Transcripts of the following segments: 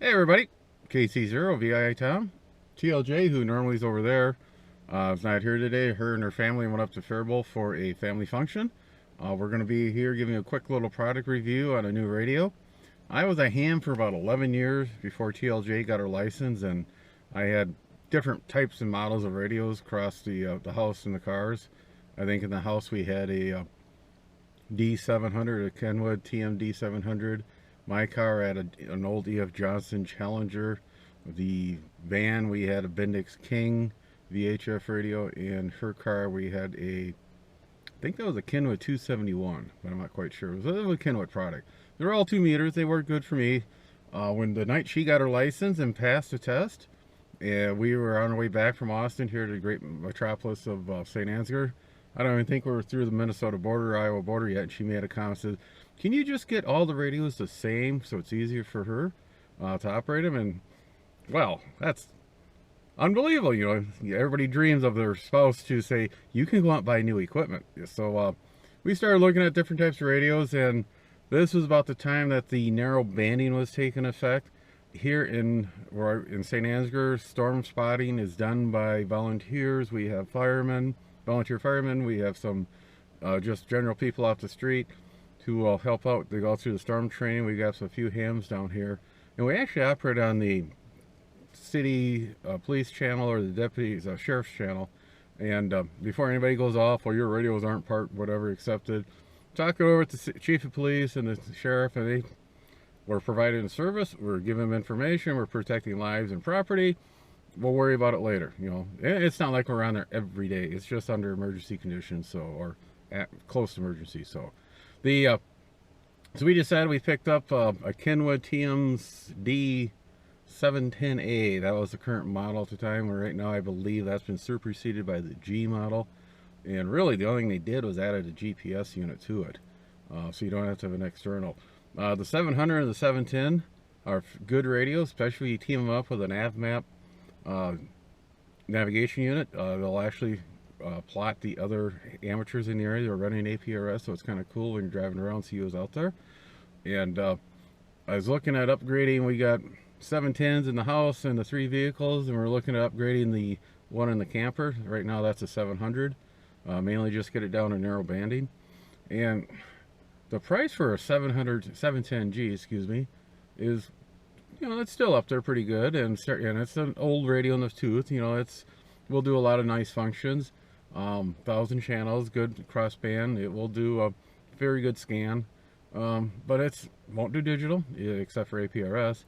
Hey everybody, KC0VI Tom. TLJ, who normally is over there, is not here today. Her and her family went up to Faribault for a family function. We're going to be here giving a quick little product review on a new radio. I was a ham for about 11 years before TLJ got her license, and I had different types and models of radios across the house and the cars. I think in the house we had a D700, a Kenwood TM D700. My car had an old E.F. Johnson Challenger. The van, we had a Bendix King VHF radio. And her car, we had I think that was a Kenwood 271, but I'm not quite sure. It was a Kenwood product. They're all 2 meters. They worked good for me. When the night she got her license and passed the test, and we were on our way back from Austin here to the great metropolis of St. Ansgar. I don't even think we were through the Minnesota border, Iowa border yet, and she made a comment, said, can you just get all the radios the same so it's easier for her to operate them? And, well, that's unbelievable. You know, everybody dreams of their spouse to say, you can go out and buy new equipment. So we started looking at different types of radios, and this was about the time that the narrow banding was taking effect. Here in St. Ansgar, storm spotting is done by volunteers. We have firemen, volunteer firemen. We have some just general people off the street who help out. They go through the storm training. We got a few hams down here, and we actually operate on the city police channel or the deputy's sheriff's channel. And before anybody goes off, well, your radios aren't part whatever accepted, talk it over with the chief of police and the sheriff, and we're providing a service. We're giving them information. We're protecting lives and property. We'll worry about it later. You know, it's not like we're on there every day. It's just under emergency conditions, so, or at close to emergency. So so we decided we picked up a Kenwood TM's D710A. That was the current model at the time. Right now, I believe that's been superseded by the G model. And really, the only thing they did was added a GPS unit to it, so you don't have to have an external. The 700 and the 710 are good radios, especially if you team them up with an AvMap navigation unit. They'll actually plot the other amateurs in the area. They're running APRS, so it's kind of cool when you're driving around, see who's out there. And I was looking at upgrading. We got 710s in the house and the 3 vehicles, and we're looking at upgrading the one in the camper. Right now that's a 700. Mainly just get it down to narrow banding. And the price for a 710G, excuse me, is, you know, it's still up there pretty good, and it's an old radio in the tooth. You know, will do a lot of nice functions. 1,000 channels, good crossband. It will do a very good scan, but it won't do digital except for APRS.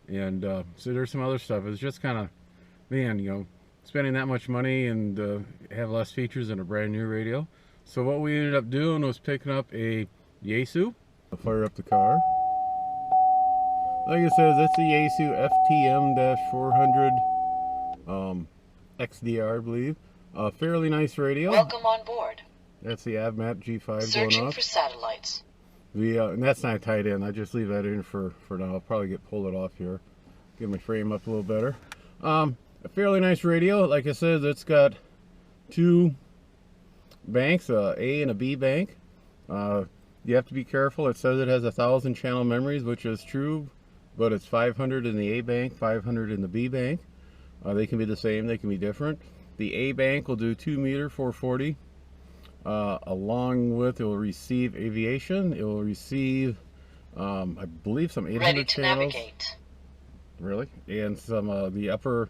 And so there's some other stuff. It's just kind of, man, you know, spending that much money and have less features than a brand new radio. So what we ended up doing was picking up a Yaesu. I'll fire up the car. Like I said, it's the Yaesu FTM-400XDR, I believe. A fairly nice radio. Welcome on board. That's the AvMap G5 Searching going off. for satellites. And that's not tied in. I just leave that in for now. I'll probably pull it off here. Get my frame up a little better. A fairly nice radio. Like I said, it's got 2 banks, a A and a B bank. You have to be careful. It says it has 1,000 channel memories, which is true, but it's 500 in the A bank, 500 in the B bank. They can be the same, they can be different. The A bank will do 2 meter 440. Along with, it will receive aviation. It will receive, I believe, some 800 Ready to channels. navigate. Really? And some the upper,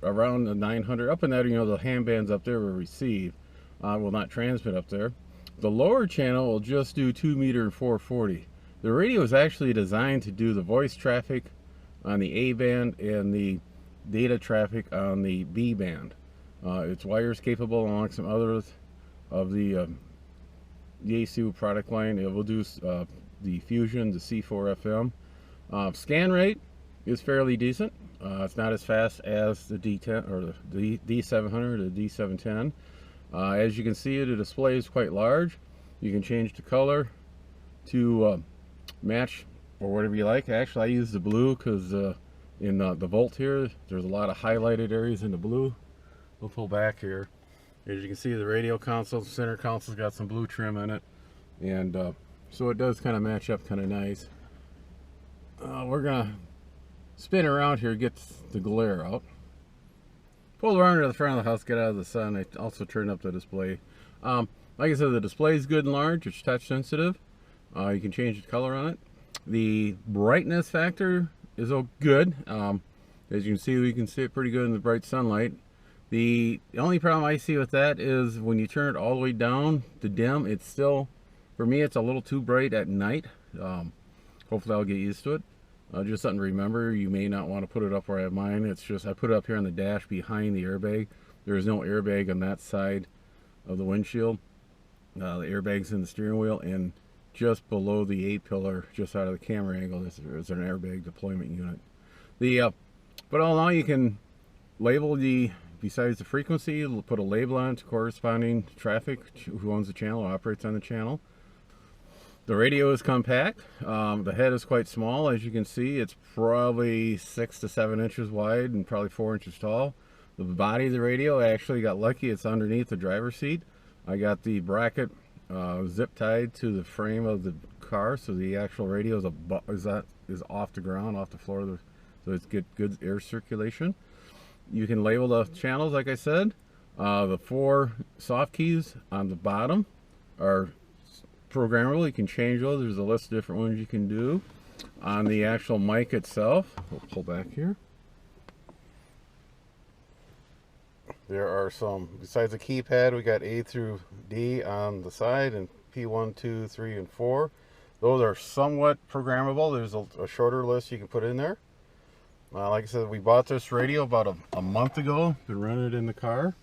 around the 900, up in that, you know, the ham bands up there will receive, will not transmit up there. The lower channel will just do 2 meter and 440. The radio is actually designed to do the voice traffic on the A band and the data traffic on the B band. It's wires capable, along some others of the Yaesu product line. It will do the Fusion, the C4 FM. Scan rate is fairly decent. It's not as fast as the D10 or the D700 or the D710. As you can see, the display is quite large. You can change the color to match or whatever you like. Actually, I use the blue because in the Volt here, there's a lot of highlighted areas in the blue. We'll pull back here. As you can see, the radio console, center console's got some blue trim in it, and so it does kind of match up kind of nice. We're gonna spin around here, gets the glare out. Pull around to the front of the house, get out of the sun. I also turn up the display. Like I said, the display is good and large. It's touch sensitive. You can change the color on it. The brightness factor is good. As you can see, we can see it pretty good in the bright sunlight. The only problem I see with that is when you turn it all the way down to dim, it's still, for me, it's a little too bright at night. Hopefully I'll get used to it. Just something to remember, you may not want to put it up where I have mine. It's just, I put it up here on the dash behind the airbag. There's no airbag on that side of the windshield. The airbag's in the steering wheel, and just below the A-pillar, just out of the camera angle, is an airbag deployment unit. But all in all, you can label besides the frequency, you'll put a label on it to corresponding traffic, who owns the channel, operates on the channel. The radio is compact. The head is quite small. As you can see, it's probably 6 to 7 inches wide and probably 4 inches tall. The body of the radio, I actually got lucky. It's underneath the driver's seat. I got the bracket zip tied to the frame of the car, so the actual radio is off the ground, off the floor, so it's good air circulation. You can label the channels, like I said. The 4 soft keys on the bottom are programmable. You can change those. There's a list of different ones you can do. On the actual mic itself, we'll pull back here. There are some, besides the keypad, we got A through D on the side and P1, 2, 3, and 4. Those are somewhat programmable. There's a shorter list you can put in there. Like I said, we bought this radio about a month ago. Been running it in the car.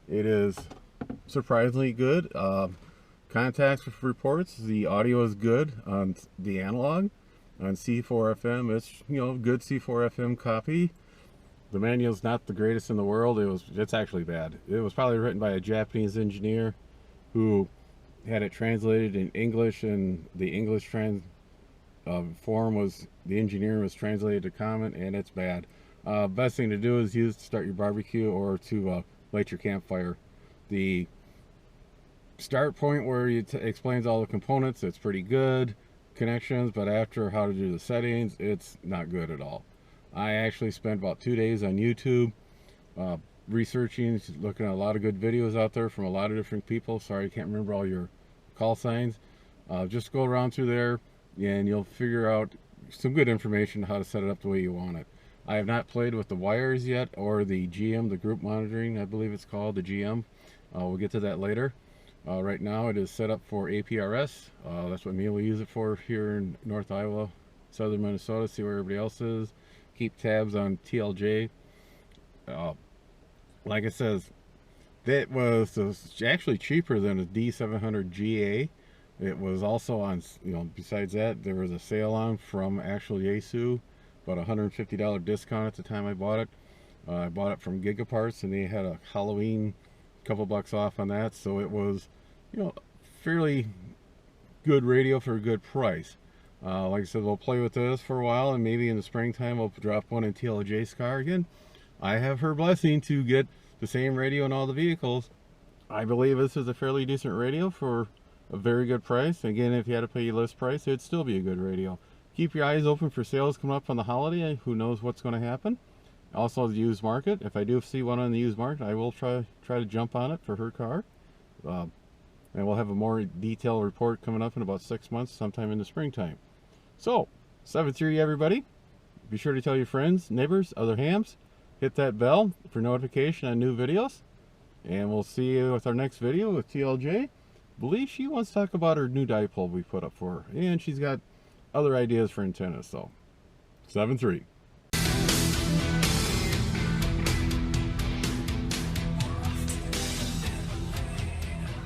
It is surprisingly good. Contacts with reports. The audio is good on the analog. On C4 FM, it's good C4 FM copy. The manual's not the greatest in the world. It's actually bad. It was probably written by a Japanese engineer who had it translated in English, and the English form was, the engineer was translated to common, and it's bad. Best thing to do is use to start your barbecue or to light your campfire. The start point where it explains all the components, it's pretty good. Connections, but after how to do the settings, it's not good at all. I actually spent about 2 days on YouTube researching, looking at a lot of good videos out there from a lot of different people. Sorry, I can't remember all your call signs. Just go around through there and you'll figure out some good information how to set it up the way you want it. I have not played with the wires yet, or the GM, the group monitoring, I believe it's called, the GM. We'll get to that later. Right now it is set up for APRS. That's what me will use it for here in North Iowa, Southern Minnesota, see where everybody else is. Keep tabs on TLJ. Like I said, that was actually cheaper than a D700GA. It was also on, besides that, there was a sale on from actual Yaesu, about $150 discount at the time I bought it. I bought it from Gigaparts, and they had a Halloween couple bucks off on that, so it was, fairly good radio for a good price. Like I said, we'll play with this for a while, and maybe in the springtime we'll drop one in TLJ's car again. I have her blessing to get the same radio in all the vehicles. I believe this is a fairly decent radio for a very good price. Again, if you had to pay list price, it'd still be a good radio. Keep your eyes open for sales coming up on the holiday. Who knows what's going to happen. Also, the used market. If I do see one on the used market, I will try to jump on it for her car. And we'll have a more detailed report coming up in about 6 months, sometime in the springtime. So, 7-3 everybody. Be sure to tell your friends, neighbors, other hams. Hit that bell for notification on new videos. And we'll see you with our next video with TLJ. I believe she wants to talk about her new dipole we put up for her. And she's got other ideas for antennas. So, 7-3.